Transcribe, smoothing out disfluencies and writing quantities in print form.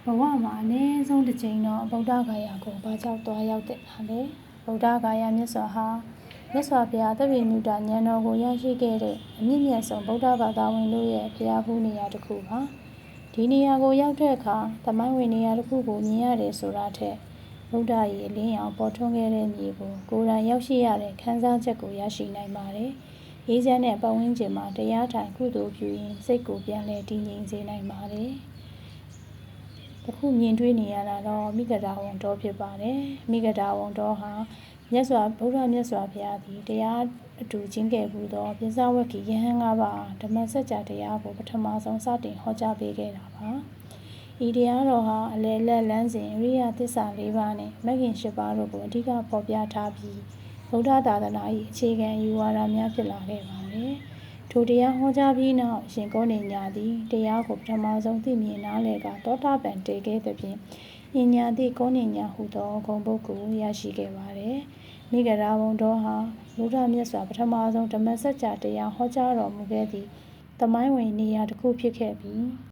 ဘဝမှာအနည်းဆုံးတစ်ကြိမ်တော့ဗုဒ္ဓဂါယာကိုဘာကြောင့်သွားရောက်တဲ့ဟာလဲဗုဒ္ဓဂါယာမြတ်စွာဟာမြတ်စွာဘုရားသဗ္ဗညုတဉာဏ်တော်ကိုရရှိခဲ့တဲ့အမြင့်မြတ်ဆုံးဗုဒ္ဓဘာသာဝင်တို့ရဲ့ဘုရားဖူးနေရာတစ်ခုပါဒီနေရာကိုရောက်တဲ့အခါသမိုင်းဝင်နေရာတစ်ခုကိုမြင်ရတယ်ဆိုတာထက်ဗုဒ္ဓရဲ့အလင်းရောင်ပေါ်ထွန်းခဲ့တဲ့မြေကိုကိုယ်တိုင်ရောက်ရှိရတဲ့ခံစားချက်ကိုရရှိနိုင်ပါတယ်အေးချမ်းတဲ့ပတ်ဝန်းကျင်မှာတရားထိုင်ကုသိုလ်ပြုရင်စိတ်ကိုပြန်လည်တည်ငြိမ်စေနိုင်ပါတယ်အခုမြင်တွေ့နေရတာတော့မိဂဒာဝံတော်ဖြစ်ပါတယ်မိဂဒာဝံတော်ဟာဗုဒ္ဓမြတ်စွာဘုရားသည်တရားအတူကျင့်ခဲ့မှုသောပိဿဝဂ္ဂီယဟန်၅ပါးဓမ္မစကြာတရားကိုပထမဆုံးစတင်ဟောကြားပေးခဲ့တာပါဤတရားတော်ဟာအလယ်လက်လမ်းစဉ်အရိယသစ္စာ၄ပါးနဲ့မဂ်ခင်၈ပါးတို့ကိုအဓိကဖော်ပြထားပြီးဗုဒ္ဓသာသနာ၏အခြေခံအယူဝါဒများဖြစ်လာခဲ့ပါတယ်ထိုတရားဟောကြားပြီးနောက်ရှင်ကောဏိညာသည်တရားကိုပထမဆုံးသိမြင်နားလည်ကသောတာပန်တည်ခဲ့သဖြင့်ဉာဏ်ညာသည့်ကောဏိညာဟုသောဂုဏ်ပုဂ္ဂိုလ်ရရှိခဲ့ပါတယ်မိဂဒာဝံတော်ဟာဗုဒ္ဓမြတ်စွာပထမဆုံးဓမ္မစကြာတရားဟောကြားတော်မူခဲ့သည့်သမိုင်းဝင်နေရာတစ်ခုဖြစ်ခဲ့ပြီး